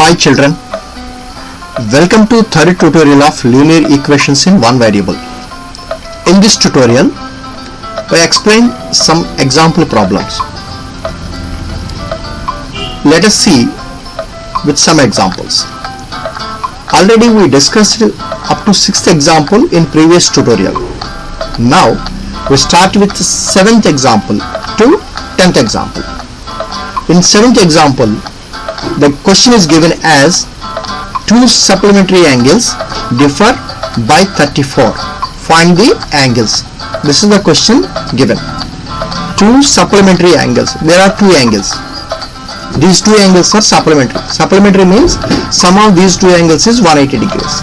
Hi children, welcome to third tutorial of linear equations in one variable. In this tutorial, I explain some example problems. Let us see with some examples. Already we discussed up to 6th example in previous tutorial. Now we start with 7th example to 10th example. In 7th example, the question is given as two supplementary angles differ by 34. Find the angles. This is the question given. Two supplementary angles. There are two angles. These two angles are supplementary. Supplementary means sum of these two angles is 180 degrees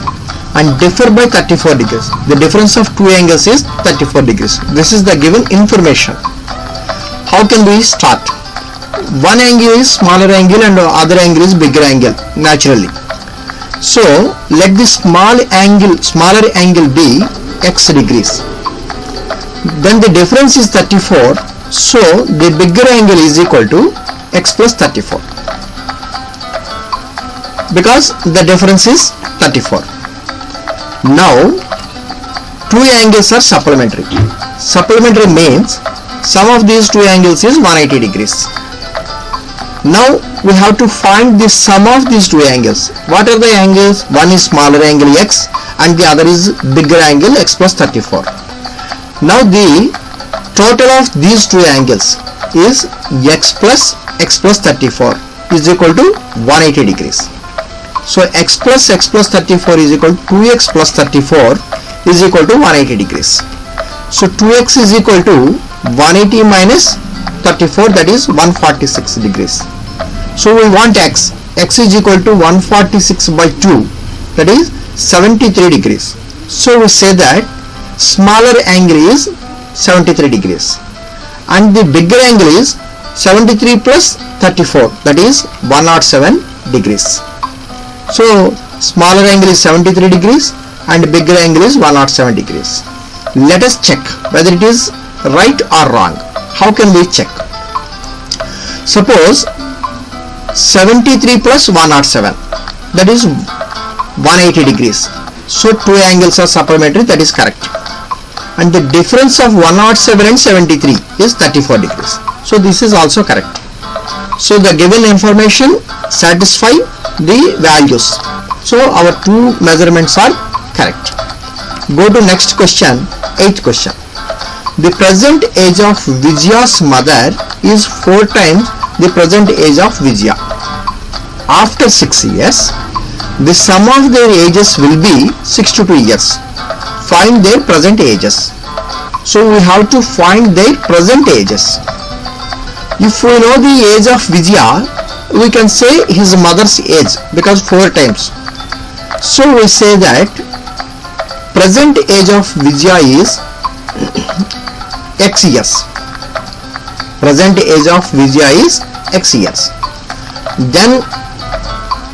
and differ by 34 degrees. The difference of two angles is 34 degrees. This is the given information. How can we start? One angle is smaller angle and other angle is bigger angle naturally. So let the smaller angle be x degrees. Then the difference is 34. So the bigger angle is equal to x plus 34 because the difference is 34. Now two angles are supplementary. Supplementary means sum of these two angles is 180 degrees. Now we have to find the sum of these two angles. What are the angles? One is smaller angle x and the other is bigger angle x plus 34. Now the total of these two angles is x plus 34 is equal to 180 degrees. So x plus 34 is equal to 2x plus 34 is equal to 180 degrees. So 2x is equal to 180 minus 34, that is 146 degrees. So we want x is equal to 146 by 2, that is 73 degrees. So we say that smaller angle is 73 degrees and the bigger angle is 73 plus 34, that is 107 degrees. So smaller angle is 73 degrees and bigger angle is 107 degrees. Let us check whether it is right or wrong. How can we check? Suppose 73 plus 107, that is 180 degrees. So two angles are supplementary, that is correct. And the difference of 107 and 73 is 34 degrees. So this is also correct. So the given information satisfy the values. So our two measurements are correct. Go to next question, 8th question. The present age of Vijaya's mother is 4 times the present age of Vijaya. After 6 years, the sum of their ages will be 62 years. Find their present ages. So we have to find their present ages. If we know the age of Vijaya, we can say his mother's age because 4 times. So we say that present age of Vijaya is x years. Present age of Vijaya is x years. Then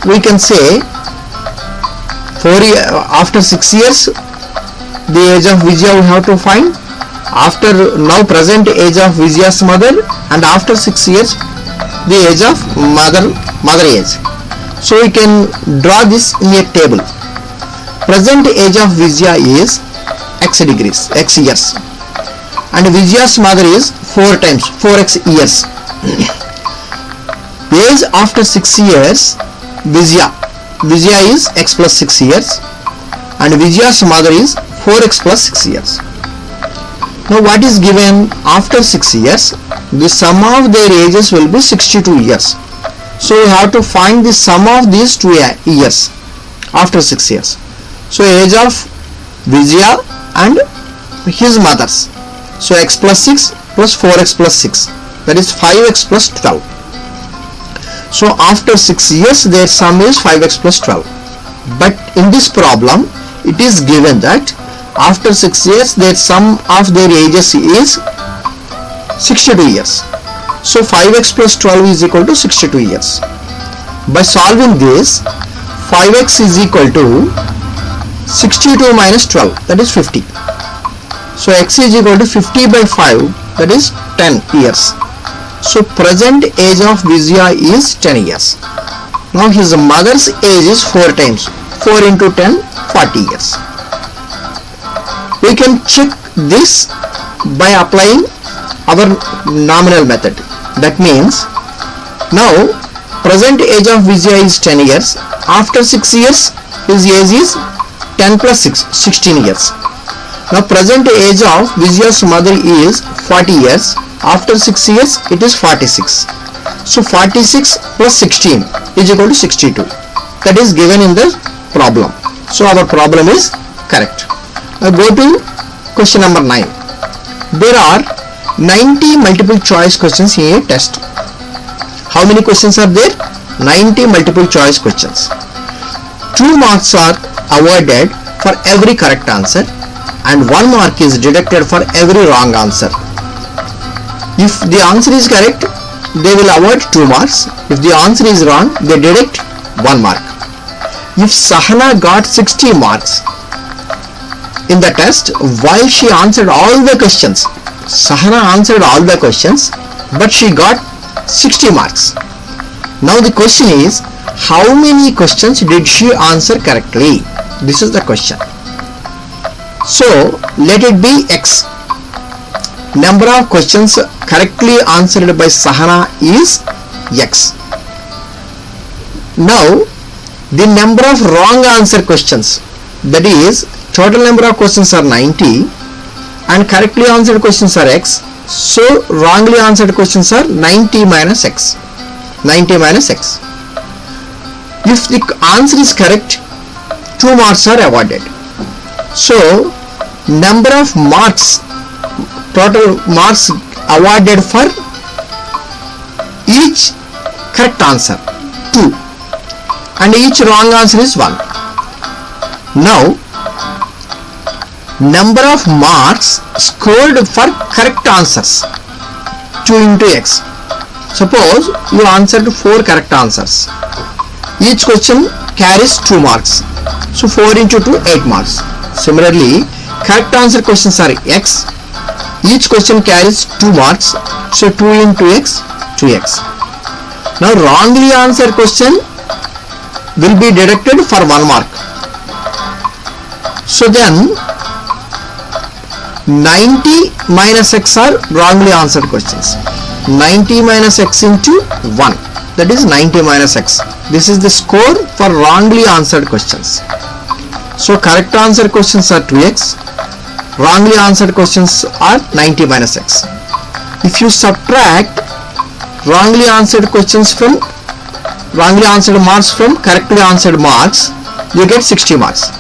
we can say after 6 years the age of Vijaya we have to find. After now present age of Vijaya's mother and after 6 years the age of mother age. So we can draw this in a table. Present age of Vijaya is x degrees, x years, and Vijaya's mother is 4 times, 4x years. Age after 6 years, Vijaya is x plus 6 years and Vijaya's mother is 4x plus 6 years. Now what is given after 6 years? The sum of their ages will be 62 years. So we have to find the sum of these two years after 6 years. So age of Vijaya and his mother's. So x plus 6 plus 4x plus 6, that is 5x plus 12. So after 6 years their sum is 5x plus 12. But in this problem it is given that after 6 years their sum of their ages is 62 years. So 5x plus 12 is equal to 62 years. By solving this, 5x is equal to 62 minus 12, that is 50. So x is equal to 50 by 5, that is 10 years. So present age of Vijaya is 10 years. Now his mother's age is 4 times. 4 into 10, 40 years. We can check this by applying our nominal method. That means, now present age of Vijay is 10 years. After 6 years, his age is 10 plus 6, 16 years. Now present age of Vijaya's mother is 40 years. After 6 years, it is 46. So 46 plus 16 is equal to 62. That is given in the problem. So our problem is correct. Now go to question number 9. There are 90 multiple choice questions in a test. How many questions are there? 90 multiple choice questions. 2 marks are awarded for every correct answer and 1 mark is deducted for every wrong answer. If the answer is correct, they will award 2 marks. If the answer is wrong, they deduct 1 mark. If Sahana got 60 marks in the test while she answered all the questions, Sahana answered all the questions, but she got 60 marks. Now the question is, how many questions did she answer correctly? This is the question. So let it be X. Number of questions correctly answered by Sahana is X. Now the number of wrong answer questions, that is total number of questions are 90 and correctly answered questions are X. So wrongly answered questions are 90 minus X. 90 minus X. If the answer is correct, 2 marks are awarded. So number of marks, total marks awarded for each correct answer 2 and each wrong answer is 1. Now number of marks scored for correct answers, 2 into X. Suppose you answered 4 correct answers. Each question carries 2 marks. So 4 into 2, 8 marks. Similarly, correct answer questions are X. Each question carries 2 marks. So 2 into X, 2X. Now wrongly answered question will be deducted for 1 mark. So then 90 minus X are wrongly answered questions. 90 minus X into 1. That is 90 minus X. This is the score for wrongly answered questions. So correct answer questions are 2X. Wrongly answered questions are 90 minus X. If you subtract wrongly answered questions from wrongly answered marks from correctly answered marks, you get 60 marks.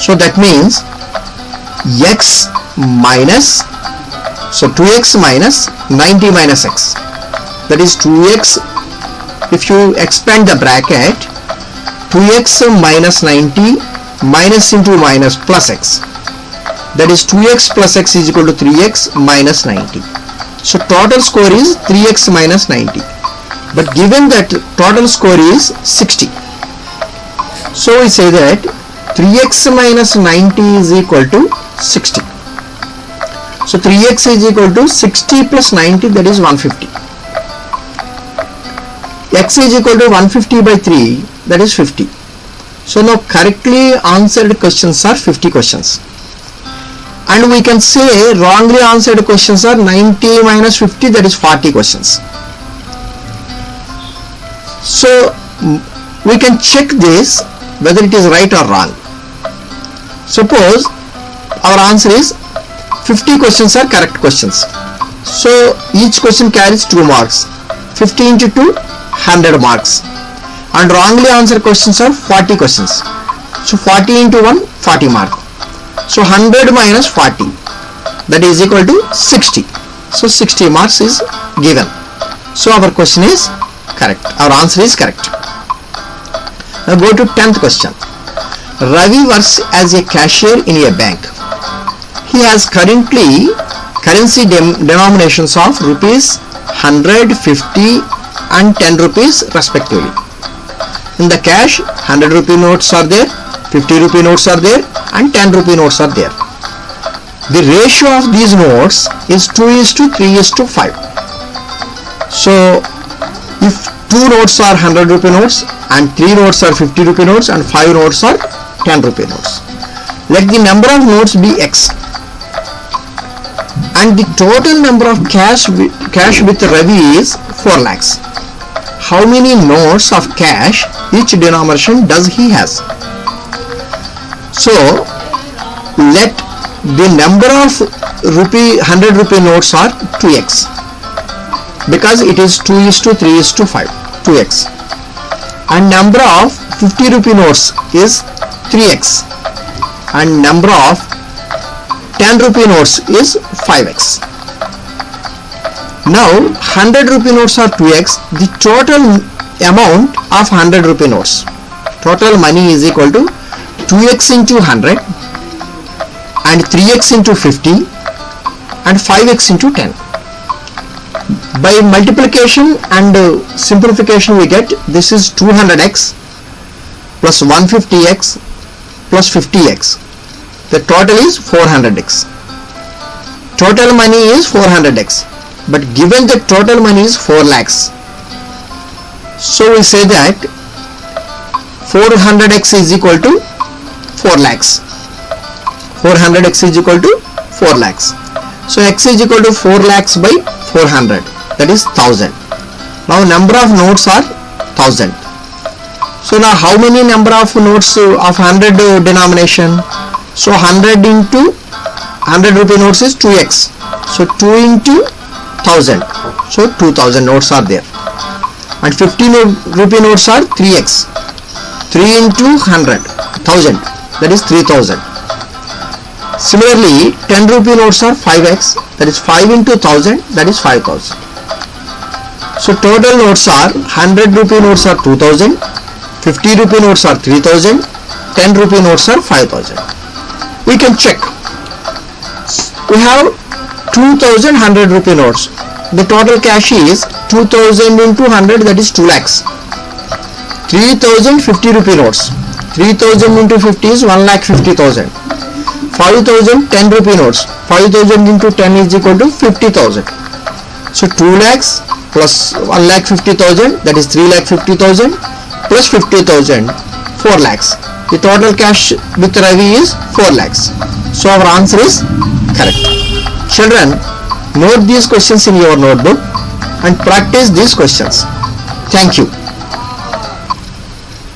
So that means X minus, so 2X minus 90 minus X. That is 2X. If you expand the bracket, 2X minus 90 minus into minus plus X. That is 2X plus X is equal to 3X minus 90. So total score is 3X minus 90. But given that total score is 60, so we say that 3X minus 90 is equal to 60. So 3X is equal to 60 plus 90, that is 150. X is equal to 150 by 3, that is 50. So now correctly answered questions are 50 questions. And we can say wrongly answered questions are 90 minus 50, that is 40 questions. So we can check this whether it is right or wrong. Suppose our answer is 50 questions are correct questions. So each question carries 2 marks. 50 into 2, 100 marks. And wrongly answered questions are 40 questions. So 40 into 1, 40 mark. So 100 minus 40, that is equal to 60. So 60 marks is given. So our question is correct. Our answer is correct. Now go to 10th question. Ravi works as a cashier in a bank. He has currency denominations of rupees 100, 50 and 10 rupees respectively. In the cash, 100 rupee notes are there, 50 rupee notes are there and 10 rupee notes are there. The ratio of these notes is 2:3:5. So if 2 notes are 100 rupee notes, and 3 notes are 50 rupee notes, and 5 notes are 10 rupee notes. Let the number of notes be X, and the total number of cash with Ravi is 4 lakhs. How many notes of cash each denomination does he has? So let the number of 100 rupee notes are 2x, because it is 2:3:5, 2x, and number of 50 rupee notes is 3x, and number of 10 rupee notes is 5x. Now 100 rupee notes are 2x. The total amount of 100 rupee notes, total money is equal to 2x into 100, and 3x into 50, and 5x into 10. By multiplication and simplification we get this is 200x plus 150x plus 50x. The total is 400x. Total money is 400x, but given the total money is 4 lakhs, so we say that 400x is equal to 4 lakhs. 400x is equal to 4 lakhs. So x is equal to 4 lakhs by 400, that is 1000. Now number of notes are 1000. So now how many number of notes of 100 denomination? So 100 into 100 rupee notes is 2x. So 2 into 1000. So 2000 notes are there. And 50 rupee notes are 3x. 3 into 100, 1000, that is 3000. Similarly 10 rupee notes are 5x, that is 5 into 1000, that is 5000. So total notes are 100 rupee notes are 2000, 50 rupee notes are 3000, 10 rupee notes are 5000. We can check. We have 2100 rupee notes. The total cash is 2000 into 100, that is 2 lakhs. 3050 rupee notes. 3000 into 50 is 1,50,000. 5000 10 rupee notes. 5000 into 10 is equal to 50,000. So 2 lakhs plus 1,50,000, that is 3,50,000 plus 50,000, 4 lakhs. The total cash with Ravi is 4 lakhs. So our answer is correct. Children, note these questions in your notebook and practice these questions. Thank you.